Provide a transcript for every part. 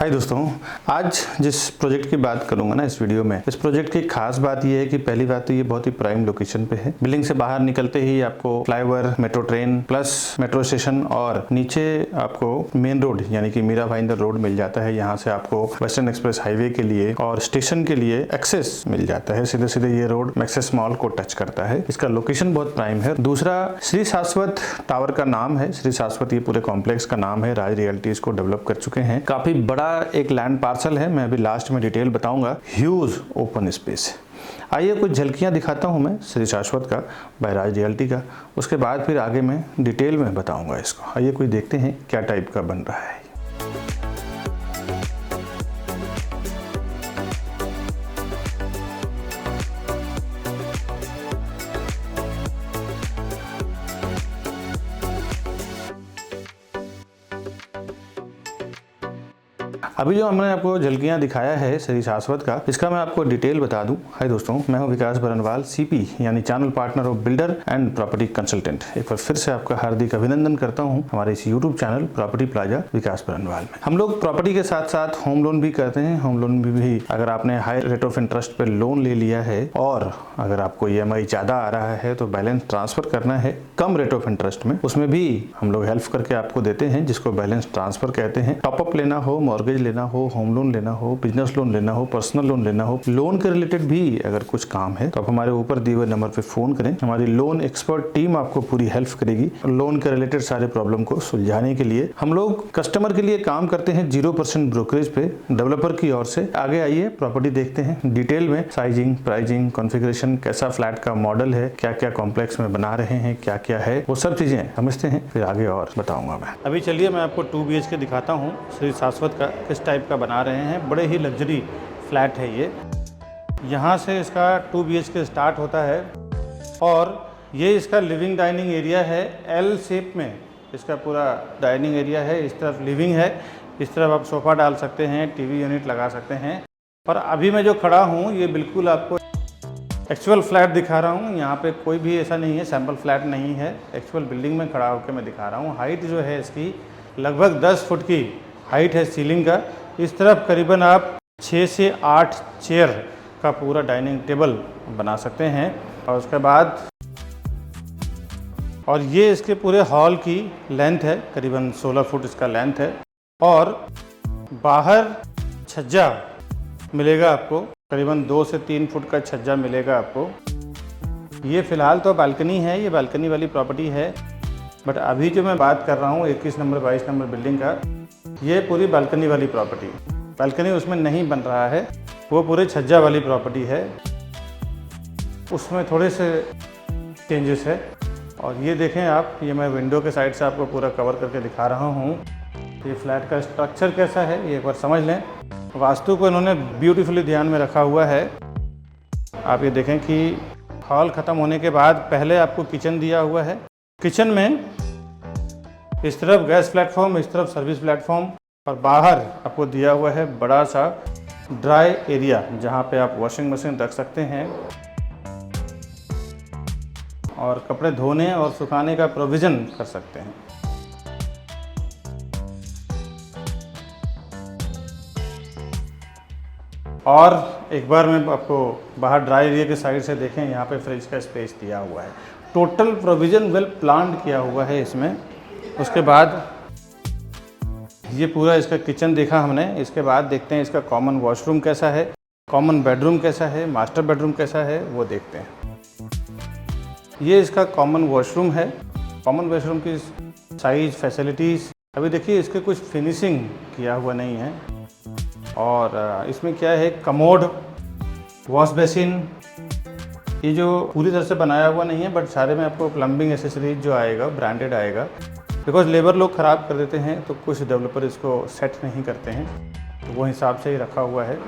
हाय दोस्तों, आज जिस प्रोजेक्ट की बात करूंगा ना इस वीडियो में, इस प्रोजेक्ट की खास बात यह है कि पहली बात तो ये बहुत ही प्राइम लोकेशन पे है। बिल्डिंग से बाहर निकलते ही आपको flyover, metro train plus metro station और नीचे आपको मेन रोड यानी कि मीरा भाईंदर रोड मिल जाता है। यहाँ से आपको वेस्टर्न एक्सप्रेस हाईवे के लिए और स्टेशन के लिए एक्सेस मिल जाता है। सीधे सीधे ये रोड मैक्सेस मॉल को टच करता है। इसका लोकेशन बहुत प्राइम है। दूसरा, श्री शाश्वत टावर का नाम है। श्री शाश्वत ये पूरे कॉम्प्लेक्स का नाम है। राज रियल्टी इसको डेवलप कर चुके हैं। काफी बड़ा एक लैंड पार्सल है। मैं अभी लास्ट में डिटेल बताऊंगा। Huge open space. आइए कुछ झलकियां दिखाता हूं मैं श्री शाश्वत का बाय राज रियल्टी का। उसके बाद फिर आगे मैं डिटेल में बताऊंगा इसको। आइए कोई देखते हैं क्या टाइप का बन रहा है। अभी जो हमने आपको झलकियां दिखाया है श्री शाश्वत का, इसका मैं आपको डिटेल बता दूं। हाय दोस्तों, मैं हूं विकास बरनवाल, सीपी यानी channel partner of builder and property consultant. एक बार फिर से आपका हार्दिक अभिनंदन करता हूं हमारे इस यूट्यूब चैनल प्रॉपर्टी प्लाजा विकास बरनवाल में। हम लोग प्रॉपर्टी के साथ साथ होम लोन भी करते हैं। होम लोन भी अगर आपने हाई रेट ऑफ इंटरेस्ट पे लोन ले लिया है और अगर आपको EMI ज्यादा आ रहा है तो बैलेंस ट्रांसफर करना है कम रेट ऑफ इंटरेस्ट में, उसमें भी हम लोग हेल्प करके आपको देते हैं, जिसको बैलेंस ट्रांसफर कहते हैं। टॉपअप लेना हो, मॉर्गेज लेना हो, होम लोन लेना हो, बिजनेस लोन लेना हो, पर्सनल लोन लेना हो, लोन के रिलेटेड भी अगर कुछ काम है तो आप हमारे ऊपर दिए हुए नंबर पे फोन करें। हमारी लोन एक्सपर्ट टीम आपको पूरी हेल्प करेगी लोन के रिलेटेड सारे प्रॉब्लम को सुलझाने के लिए। हम लोग कस्टमर के लिए काम करते हैं 0% ब्रोकरेज पे डेवलपर की ओर से। आगे आइए प्रॉपर्टी देखते हैं डिटेल में। साइजिंग, प्राइसिंग, कॉन्फ़िगरेशन, कैसा फ्लैट का मॉडल है, क्या क्या कॉम्प्लेक्स में बना रहे हैं, क्या क्या है, वो सब चीजें समझते हैं, फिर आगे और बताऊंगा मैं। अभी चलिए मैं आपको 2 BHK दिखाता हूँ श्री शाश्वत का, किस टाइप का बना रहे हैं। बड़े ही लग्जरी फ्लैट है ये। यहाँ से इसका 2 BHK स्टार्ट होता है और ये इसका लिविंग डाइनिंग एरिया है। L शेप में इसका पूरा डाइनिंग एरिया है। इस तरफ लिविंग है, इस तरफ आप सोफ़ा डाल सकते हैं, टीवी यूनिट लगा सकते हैं। और अभी मैं जो खड़ा हूँ ये बिल्कुल आपको एक्चुअल फ्लैट दिखा रहा हूँ। यहाँ पे कोई भी ऐसा नहीं है, सैम्पल फ्लैट नहीं है। एक्चुअल बिल्डिंग में खड़ा होकर मैं दिखा रहा हूँ। हाइट जो है इसकी लगभग 10 फुट की हाइट है सीलिंग का। इस तरफ करीबन आप 6 से 8 चेयर का पूरा डाइनिंग टेबल बना सकते हैं। और उसके बाद और ये इसके पूरे हॉल की लेंथ है, करीबन 16 फुट इसका लेंथ है। और बाहर छज्जा मिलेगा आपको, करीबन 2 से 3 फुट का छज्जा मिलेगा आपको। ये फ़िलहाल तो बालकनी है, ये बालकनी वाली प्रॉपर्टी है। बट अभी जो मैं बात कर रहा हूँ 21 नंबर 22 नंबर बिल्डिंग का, ये पूरी बालकनी वाली प्रॉपर्टी। बालकनी उसमें नहीं बन रहा है, वो पूरे छज्जा वाली प्रॉपर्टी है। उसमें थोड़े से चेंजेस है। और ये देखें आप, ये मैं विंडो के साइड से आपको पूरा कवर करके दिखा रहा हूँ। ये फ्लैट का स्ट्रक्चर कैसा है ये एक बार समझ लें। वास्तु को इन्होंने ब्यूटीफुली ध्यान में रखा हुआ है। आप ये देखें कि हॉल ख़त्म होने के बाद पहले आपको किचन दिया हुआ है। किचन में इस तरफ गैस प्लेटफॉर्म, इस तरफ सर्विस प्लेटफॉर्म और बाहर आपको दिया हुआ है बड़ा सा ड्राई एरिया जहाँ पे आप वॉशिंग मशीन रख सकते हैं और कपड़े धोने और सुखाने का प्रोविज़न कर सकते हैं। और एक बार मैं आपको बाहर ड्राई एरिया के साइड से देखें, यहाँ पे फ्रिज का स्पेस दिया हुआ है। टोटल प्रोविज़न वेल प्लान्ड किया हुआ है इसमें। उसके बाद ये पूरा इसका किचन देखा हमने। इसके बाद देखते हैं इसका कॉमन वॉशरूम कैसा है, कॉमन बेडरूम कैसा है, मास्टर बेडरूम कैसा है, वो देखते हैं। ये इसका कॉमन वॉशरूम है। कॉमन वॉशरूम की साइज, फैसिलिटीज़, अभी देखिए इसके कुछ फिनिशिंग किया हुआ नहीं है। और इसमें क्या है, कमोड, वॉश बेसिन, ये जो पूरी तरह से बनाया हुआ नहीं है बट सारे में आपको प्लम्बिंग एसेसरीज जो आएगा ब्रांडेड आएगा। बिकॉज लेबर लोग ख़राब कर देते हैं तो कुछ डेवलपर इसको सेट नहीं करते हैं, तो वो हिसाब से ही रखा हुआ है।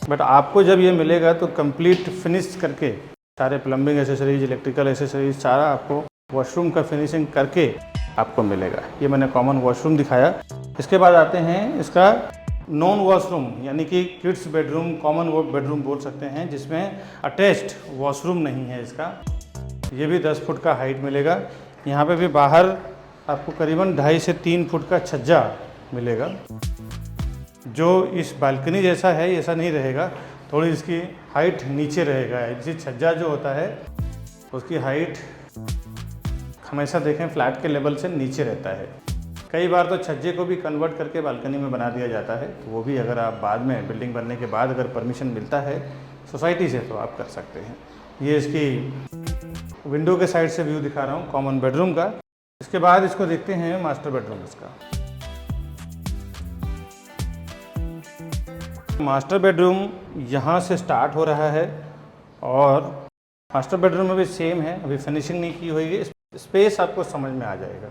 बट आपको जब ये मिलेगा तो कंप्लीट फिनिश करके सारे प्लम्बिंग एसेसरीज, इलेक्ट्रिकल एसेसरीज, सारा आपको वॉशरूम का फिनिशिंग करके आपको मिलेगा। ये मैंने कॉमन वॉशरूम दिखाया। इसके बाद आते हैं इसका नॉन वॉशरूम, यानी कि किड्स बेडरूम, कॉमन बेडरूम बोल सकते हैं, जिसमें अटैच्ड वॉशरूम नहीं है इसका। ये भी 10 फुट का हाइट मिलेगा। यहाँ पे भी बाहर आपको करीबन 2.5 से 3 फुट का छज्जा मिलेगा। जो इस बालकनी जैसा है ऐसा नहीं रहेगा, थोड़ी इसकी हाइट नीचे रहेगा। जैसे छज्जा जो होता है उसकी हाइट हमेशा देखें फ्लैट के लेवल से नीचे रहता है। कई बार तो छज्जे को भी कन्वर्ट करके बालकनी में बना दिया जाता है, तो वो भी अगर आप बाद में बिल्डिंग बनने के बाद अगर परमिशन मिलता है सोसाइटी से तो आप कर सकते हैं। ये इसकी विंडो के साइड से व्यू दिखा रहा हूँ कॉमन बेडरूम का। इसके बाद इसको देखते हैं मास्टर बेडरूम इसका। मास्टर बेडरूम यहाँ से स्टार्ट हो रहा है और मास्टर बेडरूम में भी सेम है, अभी फिनिशिंग नहीं की हुई है। स्पेस आपको समझ में आ जाएगा।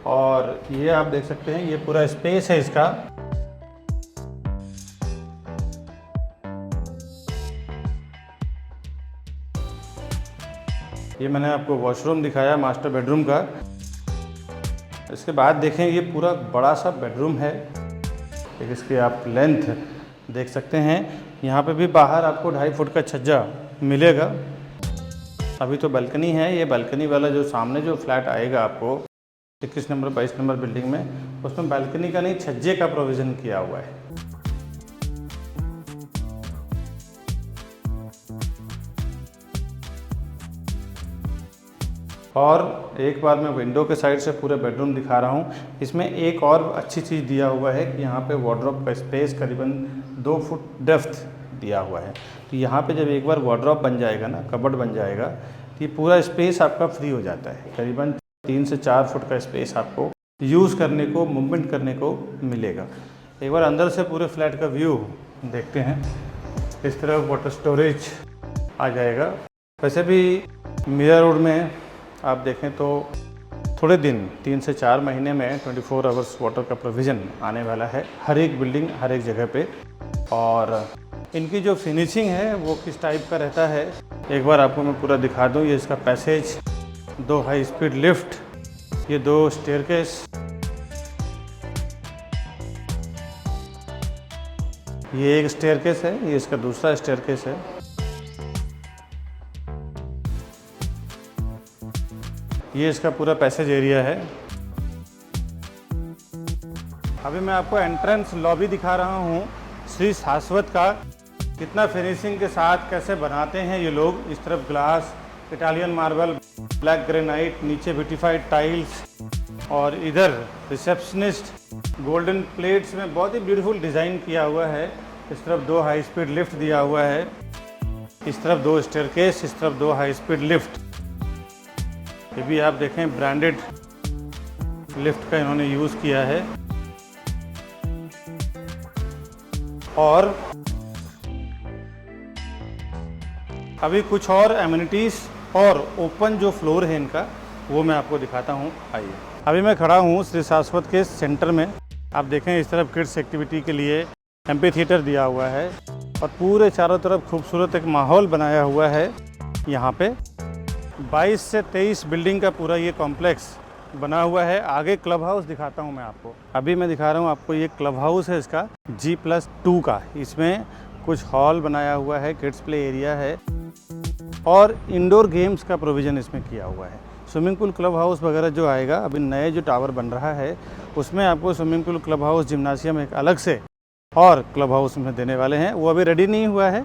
और ये आप देख सकते हैं ये पूरा स्पेस है इसका। ये मैंने आपको वॉशरूम दिखाया मास्टर बेडरूम का। इसके बाद देखें ये पूरा बड़ा सा बेडरूम है। एक इसकी आप लेंथ देख सकते हैं। यहाँ पे भी बाहर आपको 2.5 फुट का छज्जा मिलेगा। अभी तो बालकनी है, ये बालकनी वाला जो सामने जो फ्लैट आएगा आपको 21 नंबर 22 नंबर बिल्डिंग में, उसमें बालकनी का नहीं छज्जे का प्रोविज़न किया हुआ है। और एक बार मैं विंडो के साइड से पूरे बेडरूम दिखा रहा हूँ। इसमें एक और अच्छी चीज़ दिया हुआ है कि यहाँ पे वार्डरोब का स्पेस करीबन 2 फुट डेप्थ दिया हुआ है। तो यहाँ पे जब एक बार वार्डरोब बन जाएगा ना, कबर्ड बन जाएगा, तो ये पूरा स्पेस आपका फ्री हो जाता है। करीबन 3 से 4 फुट का स्पेस आपको यूज़ करने को, मूवमेंट करने को मिलेगा। एक बार अंदर से पूरे फ्लैट का व्यू देखते हैं। इस तरफ वाटर स्टोरेज आ जाएगा। वैसे भी मीरा रोड में आप देखें तो थोड़े दिन 3 से 4 महीने में 24 आवर्स वाटर का प्रोविज़न आने वाला है हर एक बिल्डिंग, हर एक जगह पे। और इनकी जो फिनिशिंग है वो किस टाइप का रहता है एक बार आपको मैं पूरा दिखा दूँ। ये इसका पैसेज, 2 हाई स्पीड लिफ्ट, ये 2 स्टेयरकेस, ये एक स्टेयरकेस है, ये इसका दूसरा स्टेयरकेस है। ये इसका पूरा पैसेज एरिया है। अभी मैं आपको एंट्रेंस लॉबी दिखा रहा हूँ श्री शाश्वत का। कितना फिनिशिंग के साथ कैसे बनाते हैं ये लोग। इस तरफ glass, Italian marble, black granite, नीचे ब्यूटीफाइड टाइल्स और इधर रिसेप्शनिस्ट गोल्डन प्लेट्स में बहुत ही ब्यूटीफुल डिज़ाइन किया हुआ है। इस तरफ 2 हाई स्पीड लिफ्ट दिया हुआ है, इस तरफ 2 स्टेयरकेस, इस तरफ 2 हाई स्पीड लिफ्ट। ये भी आप देखें ब्रांडेड लिफ्ट का इन्होंने यूज़ किया है। और अभी कुछ और एमिनिटीज़ और ओपन जो फ्लोर है इनका वो मैं आपको दिखाता हूँ। आइए, अभी मैं खड़ा हूँ श्री शाश्वत के सेंटर में। आप देखें इस तरफ किड्स एक्टिविटी के लिए एम्पी थिएटर दिया हुआ है और पूरे चारों तरफ खूबसूरत एक माहौल बनाया हुआ है। यहाँ पे 22 से 23 बिल्डिंग का पूरा ये कॉम्प्लेक्स बना हुआ है। आगे क्लब हाउस दिखाता हूँ मैं आपको। अभी मैं दिखा रहा हूँ आपको, ये क्लब हाउस है इसका G+2 का। इसमें कुछ हॉल बनाया हुआ है, किड्स प्ले एरिया है और इंडोर गेम्स का प्रोविज़न इसमें किया हुआ है। स्विमिंग पूल, क्लब हाउस वगैरह जो आएगा, अभी नए जो टावर बन रहा है उसमें आपको स्विमिंग पूल, क्लब हाउस, जिम्नासियम एक अलग से और क्लब हाउस में देने वाले हैं। वो अभी रेडी नहीं हुआ है,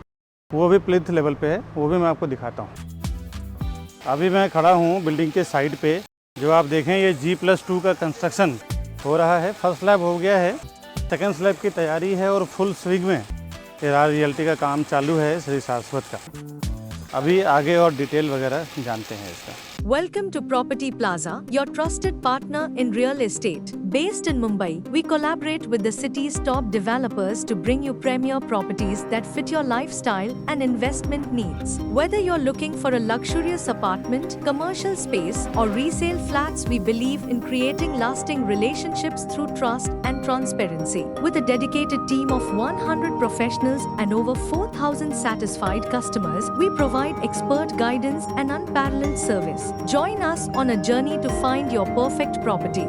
वो भी प्लिथ लेवल पे है, वो भी मैं आपको दिखाता हूँ। अभी मैं खड़ा हूँ बिल्डिंग के साइड पे। जो आप देखें ये G+2 का कंस्ट्रक्शन हो रहा है। फर्स्ट स्लैब हो गया है, सेकेंड स्लैब की तैयारी है और फुल स्विंग में एरार रियल्टी का काम चालू है श्री शाश्वत का। अभी आगे और डिटेल वगैरह जानते हैं इसका। Welcome to Property Plaza, your trusted partner in real estate. Based in Mumbai, we collaborate with the city's top developers to bring you premier properties that fit your lifestyle and investment needs. Whether you're looking for a luxurious apartment, commercial space, or resale flats, we believe in creating lasting relationships through trust and transparency. With a dedicated team of 100 professionals and over 4,000 satisfied customers, we provide expert guidance and unparalleled service. Join us on a journey to find your perfect property.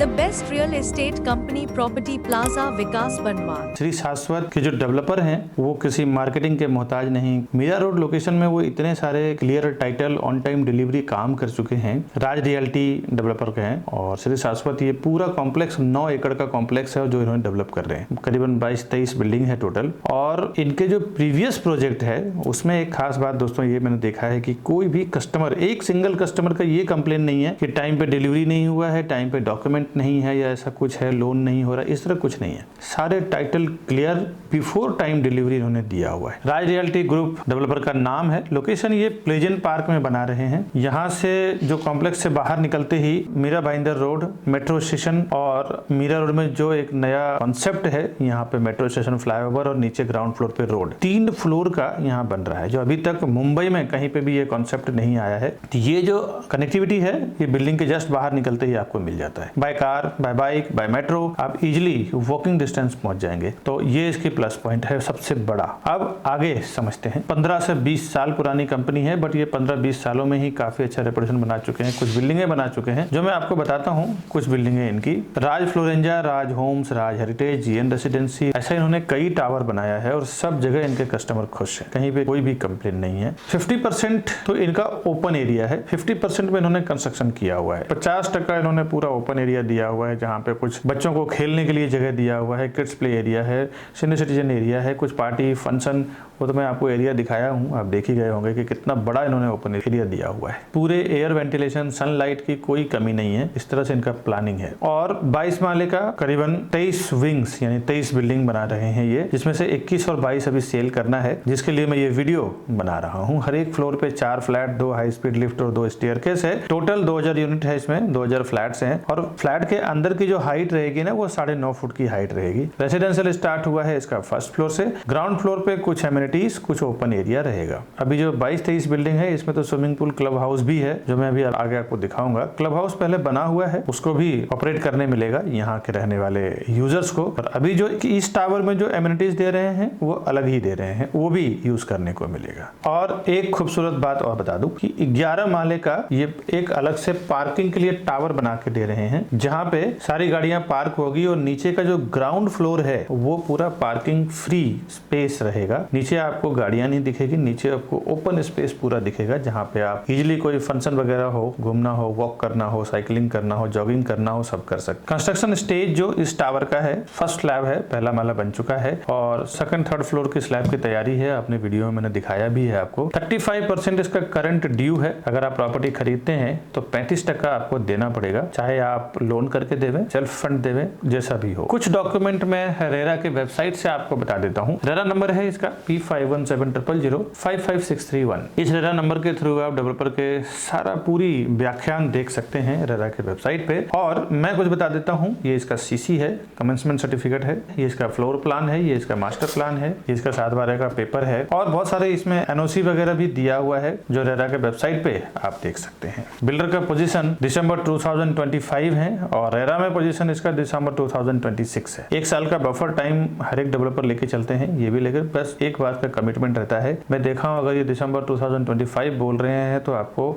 the best real estate company Property Plaza विकास बनवाल। श्री शाश्वत के जो developer हैं वो किसी marketing के मोहताज नहीं। मीरा रोड लोकेशन में वो इतने सारे clear title on time delivery काम कर चुके हैं। राज रियल्टी डेवलपर के हैं और श्री शाश्वत ये पूरा कॉम्प्लेक्स 9 एकड़ का कॉम्प्लेक्स है जो इन्होंने डेवलप कर रहे हैं। करीबन 22-23 बिल्डिंग है टोटल। और इनके जो प्रीवियस प्रोजेक्ट है उसमें एक खास बात दोस्तों ये मैंने देखा है कि कोई भी कस्टमर, एक सिंगल कस्टमर का ये कंप्लेन नहीं है कि टाइम पे डिलीवरी नहीं हुआ है, टाइम पे डॉक्यूमेंट नहीं है या ऐसा कुछ है, लोन नहीं हो रहा, इस तरह कुछ नहीं है। सारे title clear before time delivery इन्होंने दिया हुआ है। राज रियल्टी ग्रुप डेवलपर का नाम है। लोकेशन ये प्लेजेंट पार्क में बना रहे हैं। यहाँ से जो कॉम्प्लेक्स से बाहर निकलते ही Mira Bhayandar road, metro station और मीरा रोड में जो एक नया कॉन्सेप्ट है, यहाँ पे मेट्रो स्टेशन, फ्लाईओवर और नीचे ग्राउंड फ्लोर पे रोड, 3 फ्लोर का यहाँ बन रहा है जो अभी तक मुंबई में कहीं पे भी ये कॉन्सेप्ट नहीं आया है। तो ये जो कनेक्टिविटी है ये बिल्डिंग के जस्ट बाहर निकलते ही आपको मिल जाता है। By car, by bike, by metro आप इजिली वॉकिंग डिस्टेंस पहुंच जाएंगे। तो ये इसकी प्लस पॉइंट है सबसे बड़ा। अब आगे समझते हैं। 15 से 20 साल पुरानी कंपनी है बट ये 15-20 सालों में ही काफी अच्छा रेपुटेशन बना चुके हैं। कुछ बिल्डिंगें बना चुके हैं जो मैं आपको बताता हूँ। कुछ बिल्डिंगें इनकी राज फ्लोरेंजा, राज होम्स, राज हेरिटेज, जीएन रेसिडेंसी, ऐसा इन्होंने कई टावर बनाया है और सब जगह इनके कस्टमर खुश है। कहीं पे कोई भी कंप्लेन नहीं है। 50% तो इनका ओपन एरिया है। 50% में इन्होंने कंस्ट्रक्शन किया हुआ है। 50% इन्होंने पूरा ओपन एरिया दिया हुआ है जहाँ पे कुछ बच्चों को खेलने के लिए जगह दिया हुआ है, किड्स प्ले एरिया है, सीनियर सिटीजन एरिया है, कुछ पार्टी फंक्शन, वो तो मैं आपको एरिया दिखाया हूँ, आप देख ही गए होंगे कि कितना बड़ा इन्होंने ओपन एरिया दिया हुआ है। पूरे एयर वेंटिलेशन, सनलाइट की कोई कमी नहीं है। इस तरह से इनका प्लानिंग है। और 22 माले का करीबन 23 विंग्स यानी 23 बिल्डिंग बना रहे हैं ये, जिसमें से 21 और 22 अभी सेल करना है, जिसके लिए मैं ये वीडियो बना रहा हूँ। हर एक फ्लोर पे 4 फ्लैट, 2 हाई स्पीड लिफ्ट और 2 स्टेयरकेस है। टोटल 2000 यूनिट है, इसमें 2000 फ्लैट्स हैं और फ्लैट के अंदर की जो हाइट रहेगी ना वो 9.5 फुट की हाइट रहेगी। रेसिडेंशियल स्टार्ट हुआ है इसका फर्स्ट फ्लोर से। ग्राउंड फ्लोर पे कुछ एमिनिटीज, कुछ ओपन एरिया रहेगा। अभी जो 22-23 बिल्डिंग है इसमें तो स्विमिंग पूल, क्लब हाउस भी है जो मैं अभी आगे आपको दिखाऊंगा। क्लब हाउस पहले बना हुआ है, उसको भी ऑपरेट करने मिलेगा यहाँ के रहने वाले यूजर्स को। और अभी जो इस टावर में जो एमिनिटीज दे रहे हैं वो अलग ही दे रहे हैं, वो भी यूज करने को मिलेगा। और एक खूबसूरत बात और बता दूं कि 11 माले का ये एक अलग से पार्किंग के लिए टावर बना के दे रहे हैं जहाँ पे सारी गाड़ियां पार्क होगी और नीचे का जो ग्राउंड फ्लोर है वो पूरा पार्किंग फ्री स्पेस रहेगा। नीचे आपको गाड़ियां नहीं दिखेगी, नीचे आपको ओपन स्पेस पूरा दिखेगा जहाँ पे आप इजिली कोई फंक्शन वगैरह हो, घूमना हो, वॉक करना हो, साइकिलिंग करना हो, जॉगिंग करना हो, सब कर सकते। कंस्ट्रक्शन स्टेज जो इस टावर का है, फर्स्ट स्लैब है, पहला माला बन चुका है और सेकंड थर्ड फ्लोर की स्लैब की तैयारी है। अपने वीडियो में मैंने दिखाया भी है आपको। 35% इसका करंट ड्यू है। अगर आप प्रॉपर्टी खरीदते हैं तो 35% आपको देना पड़ेगा, चाहे आप लोन करके देवें, सेल्फ फंड देवें, जैसा भी हो। कुछ डॉक्यूमेंट मैं रेरा के वेबसाइट से आपको बता देता हूँ। रेरा नंबर है इसका P5170055631। इस रेरा नंबर के थ्रू आप डेवलपर के सारा पूरी व्याख्यान देख सकते हैं रेरा के वेबसाइट पे। और मैं कुछ बता देता हूँ, ये इसका सीसी है, कमेंसमेंट सर्टिफिकेट है, ये इसका फ्लोर प्लान है, ये इसका मास्टर प्लान है, ये इसका 7/12 का पेपर है और बहुत सारे इसमें एनओसी वगैरह भी दिया हुआ है जो रेरा के वेबसाइट पे आप देख सकते हैं। बिल्डर का पोजीशन दिसंबर 2025 है और रेरा में पोजीशन इसका दिसंबर 2026 है। 1 साल का बफर टाइम हर एक डेवलपर लेके चलते हैं, ये भी लेकर बस एक बात का कमिटमेंट रहता है। मैं देखा हूं अगर ये दिसंबर 2025 बोल रहे हैं तो आपको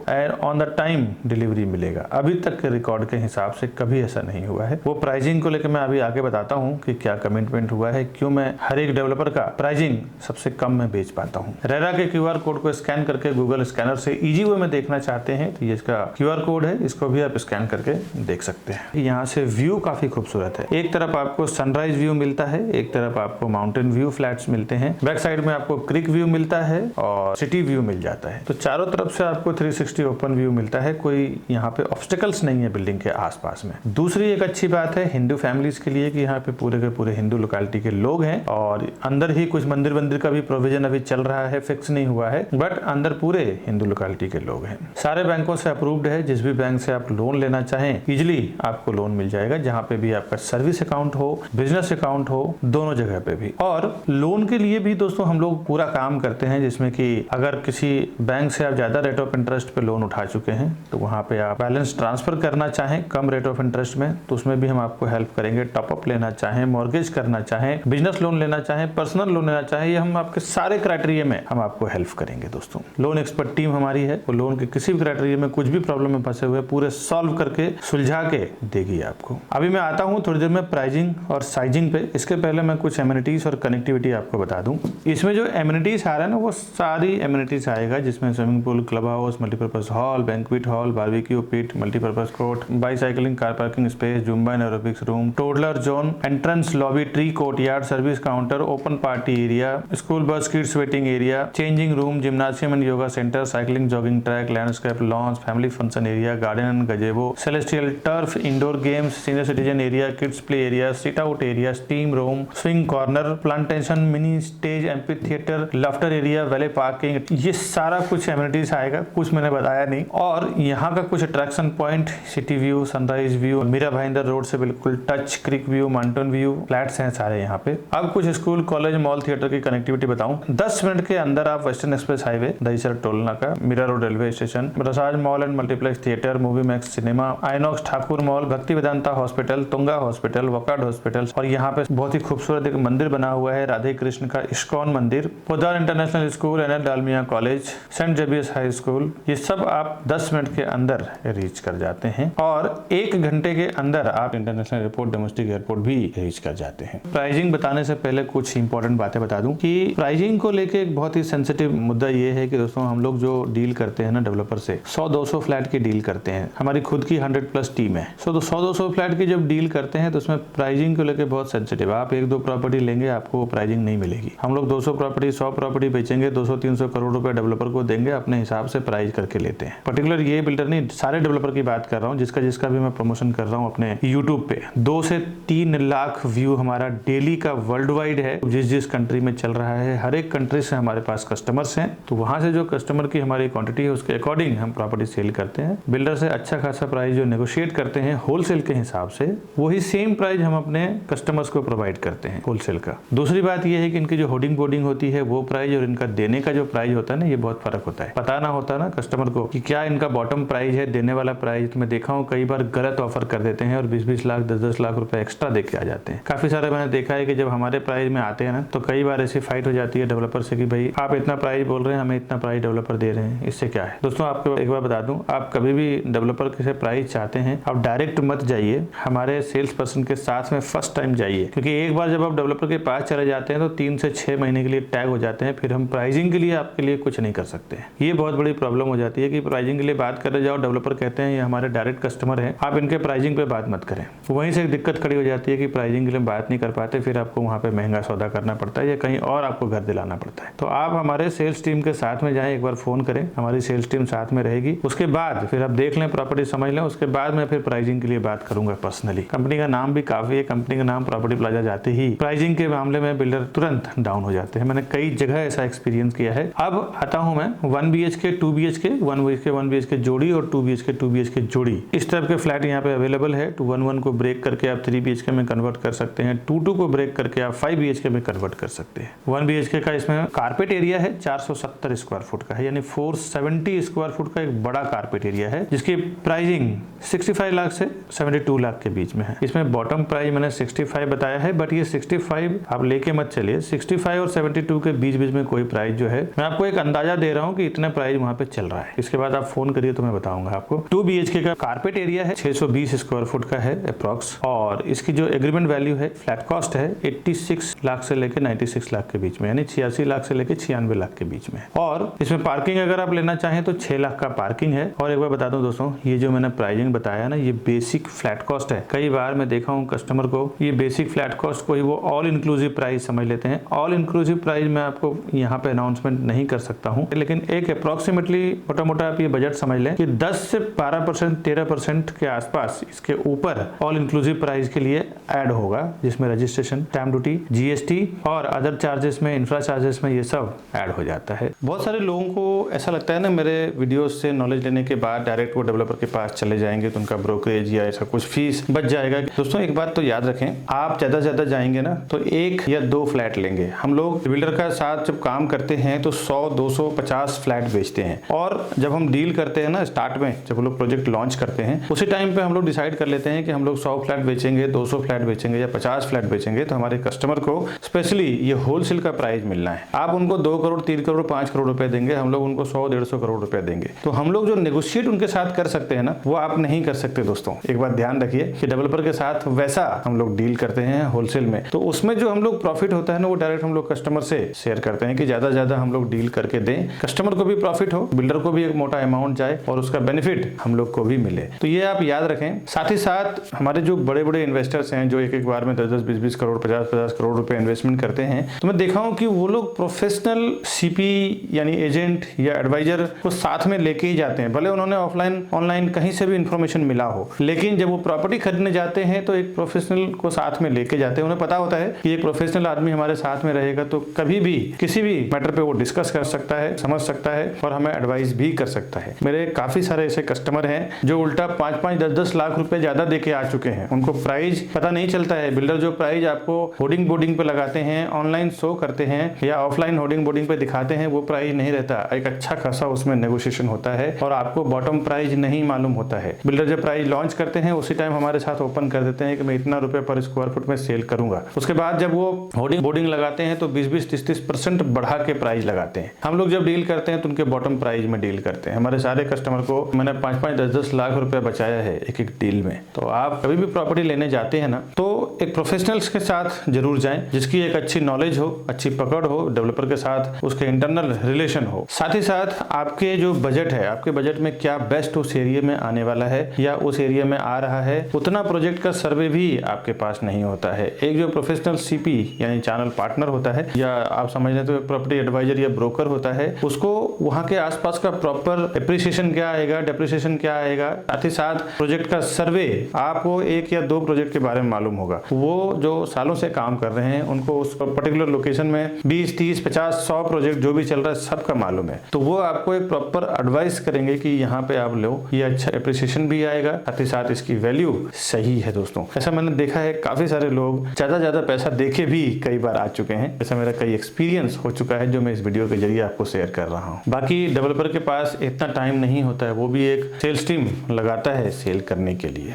ऑन द टाइम डिलीवरी मिलेगा। अभी तक के रिकॉर्ड के हिसाब से कभी ऐसा नहीं हुआ है। वो प्राइसिंग को लेकर मैं अभी आगे बताता हूँ कि क्या कमिटमेंट हुआ है, क्यों मैं हर एक डेवलपर का प्राइसिंग सबसे कम में बेच पाता हूँ। रेरा के QR कोड को स्कैन करके गूगल स्कैनर से इजी वे में देखना चाहते हैं तो ये इसका QR कोड है, इसको भी आप स्कैन करके देख सकते हैं। यहाँ से व्यू काफी खूबसूरत है। एक तरफ आपको सनराइज व्यू मिलता है, एक तरफ आपको माउंटेन व्यू फ्लैट्स मिलते हैं, बैक साइड में आपको क्रिक व्यू मिलता है और सिटी व्यू मिल जाता है। तो चारों तरफ से आपको 360 ओपन व्यू मिलता है। कोई यहाँ पे ऑब्स्टिकल्स नहीं है बिल्डिंग के आसपास में। दूसरी एक अच्छी बात है हिंदू फैमिलीज के लिए कि यहाँ पे पूरे के पूरे हिंदू लोकेलिटी के लोग हैं और अंदर ही कुछ मंदिर का भी प्रोविजन अभी चल रहा है, फिक्स नहीं हुआ है, बट अंदर पूरे हिंदू लोकेलिटी के लोग हैं। सारे बैंकों से अप्रूव्ड है। जिस भी बैंक से आप लोन लेना चाहें इजिली आपको लोन मिल जाएगा, जहाँ पे भी आपका सर्विस अकाउंट हो, बिजनेस अकाउंट हो, दोनों जगह पे भी। और लोन के लिए भी दोस्तों हम लोग पूरा काम करते हैं, जिसमें कि अगर किसी बैंक से आप ज्यादा रेट ऑफ इंटरेस्ट पे लोन उठा चुके हैं तो वहां पे आप बैलेंस ट्रांसफर करना चाहें कम रेट ऑफ इंटरेस्ट में तो उसमें भी हम आपको हेल्प करेंगे। टॉप अप लेना चाहें, मॉर्गेज करना चाहें, बिजनेस लोन लेना चाहें, पर्सनल लोन लेना चाहें, ये हम आपके सारे क्राइटेरिया में हम आपको हेल्प करेंगे दोस्तों। लोन एक्सपर्ट टीम हमारी है, वो लोन के किसी भी क्राइटेरिया में कुछ भी प्रॉब्लम में फंसे हुए पूरे सॉल्व करके सुलझा के देगी आपको। अभी मैं आता हूँ थोड़ी देर में प्राइसिंग और साइजिंग पे। इसके पहले मैं कुछ एमिनिटीज और कनेक्टिविटी आपको बता दूं। इसमें जो एमिनिटीज आ रहा है ना, वो सारी एमिनिटीज आएगा, जिसमें swimming pool, club house, multipurpose hall, banquet hall, barbecue pit, multipurpose court, bicycling, car parking space, Zumba and aerobics room, toddler zone, entrance lobby, tree courtyard, service counter, open party area, school bus kids waiting area, changing room, gymnasium and yoga centre, cycling, jogging track, landscape lawns, family function area, garden and gazebo, celestial turf, indoor games, senior citizen area, kids play area, sit out area, steam room, swing corner, plantation, mini stage, amphitheatre, laughter area, valet parking, ये सारा कुछ amenities आएगा। कुछ मैंने बताया नहीं। और यहाँ का कुछ attraction point, city view, sunrise view, Mira Bhayandar road से बिल्कुल touch, creek view, mountain view, flats हैं सारे यहाँ पे। अब कुछ स्कूल, कॉलेज, मॉल, थिएटर की कनेक्टिविटी बताऊं। 10 मिनट के अंदर आप western express highway, Dahisar toll Naka, Mira road railway station, Rassaz mall and multiplex theatre, movie max cinema, INOX Thakur mall, Bhakti Vedanta hospital, Tunga hospital, Wockhardt hospital, और यहाँ पे बहुत ही खूबसूरत एक मंदिर बना हुआ है राधे कृष्ण का, इस्कॉन मंदिर, Podar international school, NL Dalmia college, saint Xavier's high school, ये सब आप 10 मिनट के अंदर रीच कर जाते हैं। और 1 घंटे के अंदर आप इंटरनेशनल एयरपोर्ट, डोमेस्टिक एयरपोर्ट भी रीच कर जाते हैं। प्राइसिंग बताने से पहले कुछ इंपॉर्टेंट बातें बता दूं कि प्राइसिंग को लेके एक बहुत ही सेंसिटिव मुद्दा ये है कि दोस्तों हम लोग जो डील करते हैं ना डेवलपर से, 100-200 फ्लैट की डील करते हैं। हमारी खुद की 100+ टीम है। 100-200 फ्लैट की जब डील करते हैं तो उसमें प्राइसिंग को लेके बहुत सेंसिटिव। आप 1-2 प्रॉपर्टी लेंगे, आपको प्राइसिंग नहीं मिलेगी। हम लोग 200 प्रॉपर्टी, 100 प्रॉपर्टी बेचेंगे, 200-300 करोड़ रुपए डेवलपर को देंगे, अपने हिसाब से प्राइस करके लेते हैं। पर्टिकुलर ये बिल्डर नहीं, सारे डेवलपर की बात कर रहा हूँ, जिसका भी मैं प्रमोशन कर रहा हूँ अपने यूट्यूब पे। 2 से 3 लाख व्यू हमारा डेली का वर्ल्ड वाइड है, जिस कंट्री में चल रहा है। हर एक कंट्री से हमारे पास कस्टमर्स हैं, तो वहां से जो कस्टमर की हमारी क्वांटिटी है उसके अकॉर्डिंग हम प्रॉपर्टी सेल करते हैं। बिल्डर से अच्छा खासा प्राइस जो नेगोशिएट करते हैं होलसेल के हिसाब से, वही सेम प्राइस हम अपने कस्टमर्स को प्रोवाइड करते हैं होलसेल का। दूसरी बात यह है कि इनकी जो होर्डिंग बोर्डिंग होती है वो प्राइस और इनका देने का जो प्राइस होता है ना, ये बहुत फर्क होता है। पता ना होता ना कस्टमर को कि क्या इनका बॉटम प्राइस है, देने वाला प्राइस। तो मैं देखा हूँ कई बार गलत ऑफर कर देते हैं और 20-20 लाख, 10-10 लाख रुपए एक्स्ट्रा दे के आ जाते हैं। काफी सारे मैंने देखा है कि जब हमारे प्राइस में आते हैं ना, तो कई बार ऐसी फाइट हो जाती है डेवलपर से कि भाई आप इतना प्राइस बोल रहे हैं, हमें इतना प्राइस डेवलपर दे रहे हैं, इससे क्या है। दोस्तों आपको एक बार बता दूं, आप कभी भी डेवलपर से प्राइस चाहते हैं, आप डायरेक्ट मत जाइए, हमारे सेल्स पर्सन के साथ में फर्स्ट टाइम जाइए। क्योंकि एक बार जब आप डेवलपर के पास चले जाते हैं तो 3 से 6 महीने के लिए टैग हो जाते हैं, फिर हम प्राइसिंग के लिए आपके लिए कुछ नहीं कर सकते हैं। ये बहुत बड़ी प्रॉब्लम हो जाती है कि प्राइसिंग के लिए बात करने जाओ, डेवलपर कहते हैं ये हमारे डायरेक्ट कस्टमर है, आप इनके प्राइसिंग पे बात मत करें। वहीं से एक दिक्कत खड़ी हो जाती है कि प्राइसिंग के लिए बात नहीं कर पाते, फिर आपको वहाँ पे महंगा सौदा करना पड़ता है या कहीं और आपको घर दिलाना पड़ता है। तो आप हमारे सेल्स टीम के साथ में जाएं, एक बार फोन करें, हमारी सेल्स टीम साथ में रहेगी। उसके बाद फिर आप देख लें, प्रॉपर्टी समझ लें, उसके बाद मैं फिर प्राइसिंग के लिए बात करूंगा पर्सनली। कंपनी का नाम भी काफी है, कंपनी का नाम प्रॉपर्टी प्लाजा जाते ही प्राइसिंग के मामले में बिल्डर तुरंत डाउन हो जाते हैं। मैंने कई जगह ऐसा एक्सपीरियंस किया है। अब आता हूं मैं 1 BHK, 2 BHK, 1 BHK जोड़ी और 2 BHK, 2 BHK जोड़ी, इस टाइप के फ्लैट यहाँ पे अवेलेबल है। 211 को ब्रेक करके आप 3 BHK में कन्वर्ट कर सकते हैं, 22 को ब्रेक करके आप 5 BHK में कन्वर्ट कर सकते हैं। 1 BHK का इसमें कारपेट एरिया है 470 स्क्वायर फुट का है, यानी 470 स्क्वायर फुट का एक बड़ा कारपेट एरिया है, जिसकी प्राइसिंग 65 लाख से 72 लाख के बीच में है। इसमें बॉटम प्राइस मैंने 65 बताया है, बट ये 65 आप लेके मत चलिए, 65 और 72 के बीच में कोई प्राइस जो है, मैं आपको एक अंदाजा दे रहा हूँ कि इतना प्राइस वहाँ पे चल रहा है। इसके बाद आप फोन करिए तो मैं बताऊंगा आपको। 2 BHK का कारपेट एरिया है, 620 स्क्वायर फुट का है अप्रॉक्स, और इसकी जो एग्रीमेंट वैल्यू है, फ्लैट कॉस्ट है 86 लाख से लेकर 96 लाख के बीच में, यानी 86 लाख से लेकर 96 लाख के बीच में। और इसमें पार्किंग अगर आप लेना चाहें तो 6 लाख का पार्किंग है। और एक बार बता दूं दोस्तों, ये जो मैंने प्राइसिंग बताया ना, ये बेसिक फ्लैट कॉस्ट है। कई बार मैं देखा हूँ कस्टमर को ये बेसिक फ्लैट कॉस्ट को ही वो ऑल इंक्लूसिव प्राइस समझ लेते हैं। ऑल इंक्लूसिव प्राइस मैं आपको यहाँ पे अनाउंसमेंट नहीं कर सकता हूँ, लेकिन एक अप्रोक्सीमेटली मोटा मोटा आप ये बजट समझ लें कि 10 से 12%, 13% के आसपास इसके ऊपर ऑल इंक्लूसिव प्राइस के लिए ऐड होगा, जिसमें रजिस्ट्रेशन, स्टैम्प ड्यूटी, GST और अदर चार्जेस में, इंफ्रा चार्जेस में ये सब ऐड हो जाता है। बहुत सारे लोगों को ऐसा लगता है ना, मेरे वीडियोस से नॉलेज लेने के बाद डायरेक्ट वो डेवलपर के पास चले जाएंगे तो उनका ब्रोकरेज या ऐसा कुछ फीस बच जाएगा। दोस्तों एक बात तो याद रखें, आप ज्यादा से ज्यादा जाएंगे ना तो 1 या 2 फ्लैट लेंगे। हम लोग बिल्डर का साथ जब काम करते हैं तो 100, 200, 50 फ्लैट बेचते हैं। और जब हम डील करते हैं ना स्टार्ट में, जब हम लोग प्रोजेक्ट लॉन्च करते हैं उसी टाइम पे हम लोग डिसाइड कर लेते हैं कि हम लोग 100 फ्लैट बेचेंगे, 200 फ्लैट बेचेंगे या 50 फ्लैट बेचेंगे। तो हमारे कस्टमर को स्पेशली ये होलसेल का प्राइस मिलना है। आप उनको 2 करोड़, 3 करोड़, 5 करोड़ रुपए देंगे, हम लोग उनको 100, 150 करोड़ रुपए देंगे। तो हम लोग जो नेगोशिएट उनके साथ कर सकते हैं ना, वो आप नहीं कर सकते दोस्तों। एक बात ध्यान रखिए कि डेवलपर के साथ वैसा हम लोग डील करते हैं होलसेल में, तो उसमें जो हम लोग प्रॉफिट होता है ना, वो डायरेक्ट हम लोग कस्टमर से शेयर करते हैं कि ज्यादा ज्यादा हम लोग डील करके दें, कस्टमर को भी प्रॉफिट हो, बिल्डर को भी एक मोटा अमाउंट जाए और उसका बेनिफिट हम लोग को भी मिले। तो ये आप याद रखें। साथ ही साथ हमारे जो बड़े बड़े इन्वेस्टर्स हैं जो एक बार में 10-10, 20-20 करोड़, 50-50 करोड़ रुपए इन्वेस्टमेंट करते हैं, तो मैं देखा हूं कि वो लोग प्रोफेशनल सीपी यानी एजेंट या एडवाइजर को साथ में लेके ही जाते हैं। भले उन्होंने ऑफलाइन ऑनलाइन कहीं से भी इंफॉर्मेशन मिला हो, लेकिन जब वो प्रॉपर्टी खरीदने जाते हैं तो एक प्रोफेशनल को साथ में लेके जाते हैं। उन्हें पता होता है कि एक प्रोफेशनल आदमी हमारे साथ में रहेगा तो कभी भी किसी भी मैटर पे वो डिस्कस कर सकता है, समझ सकता है और हमें एडवाइस भी कर सकता है। मेरे काफी सारे ऐसे कस्टमर हैं जो उल्टा 5-5, 10-10 लाख रुपए ज्यादा देके आ चुके हैं। उनको प्राइस पता नहीं चलता है। बिल्डर जो प्राइस आपको होर्डिंग बोर्डिंग पे लगाते हैं, ऑनलाइन शो करते हैं या ऑफलाइन होर्डिंग बोर्डिंग पे दिखाते हैं, वो प्राइस नहीं रहता। एक अच्छा खासा उसमें नेगोशिएशन होता है और आपको बॉटम प्राइस नहीं मालूम होता है। बिल्डर जब प्राइस लॉन्च करते हैं उसी टाइम हमारे साथ ओपन कर देते हैं कि मैं इतना रुपए पर स्क्वायर फुट में सेल करूंगा। उसके बाद जब वो होर्डिंग बोर्डिंग लगाते हैं तो 20-20, 30-30% बढ़ा के प्राइस लगाते हैं। हम लोग जब डील करते हैं तो उनके बॉटम प्राइस में डील करते हैं। हमारे सारे कस्टमर को मैंने 5-5, 10-10 लाख रुपए बचाया है एक डील में। तो आप कभी भी प्रॉपर्टी लेने जाते हैं ना, तो एक प्रोफेशनल्स के साथ जरूर जाएं जिसकी एक अच्छी नॉलेज हो, अच्छी पकड़ हो, डेवलपर के साथ उसके इंटरनल रिलेशन हो। साथ ही साथ आपके जो बजट है, आपके बजट में क्या बेस्ट उस एरिया में आने वाला है या उस एरिया में आ रहा है, उतना प्रोजेक्ट का सर्वे भी आपके पास नहीं होता है। एक जो प्रोफेशनल सीपी यानी चैनल पार्टनर होता है, या आप समझ लेते हो प्रॉपर्टी एडवाइजर या ब्रोकर होता है, उसको वहां के आसपास का प्रॉपर एप्रिसिएशन क्या आएगा, डेप्रिसिएशन क्या आएगा, साथ ही साथ प्रोजेक्ट का सर्वे, आपको 1 या 2 प्रोजेक्ट के बारे में मालूम होगा। वो जो सालों से काम कर रहे हैं उनको उस पर्टिकुलर लोकेशन में 20, 30, 50, 100 प्रोजेक्ट जो भी चल रहा है सबका मालूम है। तो वो आपको एक प्रॉपर एडवाइस करेंगे कि यहाँ पे आप लो, ये अच्छा एप्रिसिएशन भी आएगा, साथ ही साथ इसकी वैल्यू सही है दोस्तों। ऐसा मैंने देखा है, काफी सारे लोग ज्यादा पैसा देके भी कई बार आ चुके हैं। ऐसा मेरा कई एक्सपीरियंस हो चुका है जो मैं इस वीडियो के जरिए आपको शेयर कर रहा हूँ। बाकी डेवलपर के पास इतना टाइम नहीं होता है, वो भी एक सेल्स टीम लगाता है सेल करने के लिए।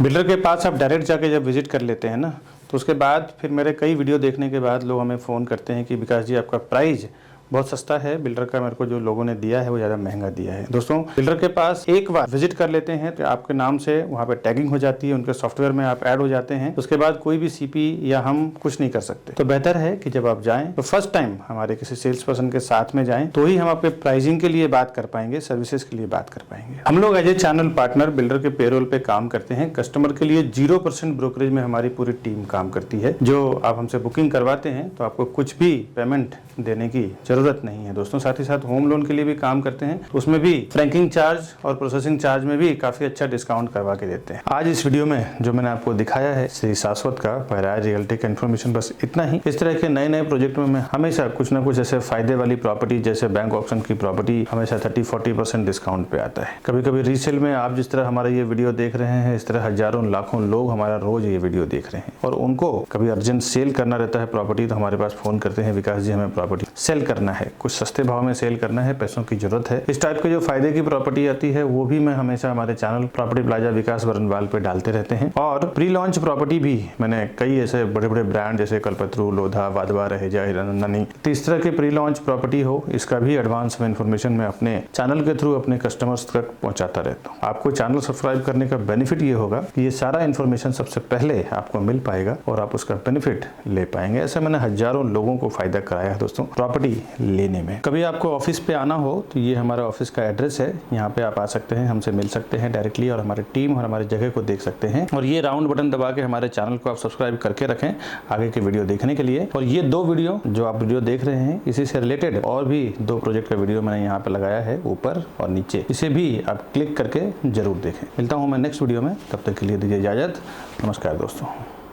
बिल्डर के पास आप डायरेक्ट जाके जब विजिट कर लेते हैं ना, तो उसके बाद फिर मेरे कई वीडियो देखने के बाद लोग हमें फ़ोन करते हैं कि विकास जी आपका प्राइस बहुत सस्ता है, बिल्डर का मेरे को जो लोगों ने दिया है वो ज़्यादा महंगा दिया है। दोस्तों, बिल्डर के पास एक बार विजिट कर लेते हैं तो आपके नाम से वहाँ पे टैगिंग हो जाती है, उनके सॉफ्टवेयर में आप ऐड हो जाते हैं। उसके बाद कोई भी सीपी या हम कुछ नहीं कर सकते। तो बेहतर है कि जब आप जाएं तो फर्स्ट टाइम हमारे किसी सेल्स पर्सन के साथ में जाएं, तो ही हम आपके प्राइसिंग के लिए बात कर पाएंगे, सर्विसेज के लिए बात कर पाएंगे। हम लोग as a channel partner builder के पेरोल पे काम करते हैं। कस्टमर के लिए 0% ब्रोकरेज में हमारी पूरी टीम काम करती है। जो आप हमसे बुकिंग करवाते हैं तो आपको कुछ भी पेमेंट देने की जरूरत नहीं है दोस्तों। साथ ही साथ होम लोन के लिए भी काम करते हैं, उसमें भी फ्रैंकिंग चार्ज और प्रोसेसिंग चार्ज में भी काफी अच्छा डिस्काउंट करवा के देते हैं। आज इस वीडियो में जो मैंने आपको दिखाया है श्री शाश्वत का बहराइच रियल्टी का इन्फॉर्मेशन, बस इतना ही। इस तरह के नए नए प्रोजेक्ट में मैं हमेशा कुछ ना कुछ ऐसे फायदे वाली प्रॉपर्टी, जैसे बैंक ऑप्शन की प्रॉपर्टी हमेशा 30-40% डिस्काउंट पे आता है। कभी कभी रीसेल में आप जिस तरह हमारा ये वीडियो देख रहे हैं, इस तरह हजारों लाखों लोग हमारा रोज ये वीडियो देख रहे हैं और उनको कभी अर्जेंट सेल करना रहता है प्रॉपर्टी, तो हमारे पास फोन करते हैं, विकास जी हमें प्रॉपर्टी सेल करना है, कुछ सस्ते भाव में सेल करना है, पैसों की जरूरत है। इस टाइप के जो फायदे की प्रॉपर्टी आती है वो भी मैं हमेशा हमारे चैनल प्रॉपर्टी प्लाजा विकास बरनवाल पे डालते रहते हैं। और प्री लॉन्च प्रॉपर्टी भी मैंने कई ऐसे बड़े बड़े ब्रांड जैसे कल्पतरू, लोधा, वाधवा, रहेजा, हिरनंदनी, तो इस तरह के प्री लॉन्च प्रॉपर्टी हो, इसका भी एडवांस में इन्फॉर्मेशन मैं अपने चैनल के थ्रू अपने कस्टमर्स तक पहुंचाता रहता हूँ। आपको चैनल सब्सक्राइब करने का बेनिफिट ये होगा कि ये सारा इन्फॉर्मेशन सबसे पहले आपको मिल पाएगा और आप उसका बेनिफिट ले पाएंगे। ऐसे मैंने हजारों लोगों को फायदा कराया है दोस्तों प्रॉपर्टी लेने में। कभी आपको ऑफिस पे आना हो तो ये हमारा ऑफिस का एड्रेस है, यहाँ पे आप आ सकते हैं, हमसे मिल सकते हैं डायरेक्टली और हमारी टीम और हमारी जगह को देख सकते हैं। और ये राउंड बटन दबा के हमारे चैनल को आप सब्सक्राइब करके रखें आगे के वीडियो देखने के लिए। और ये 2 वीडियो जो आप वीडियो देख रहे हैं, इसी से रिलेटेड और भी 2 प्रोजेक्ट का वीडियो मैंने यहाँ पे लगाया है ऊपर और नीचे, इसे भी आप क्लिक करके जरूर देखें। मिलता हूँ मैं नेक्स्ट वीडियो में, तब तक के लिए दीजिए इजाजत। नमस्कार दोस्तों।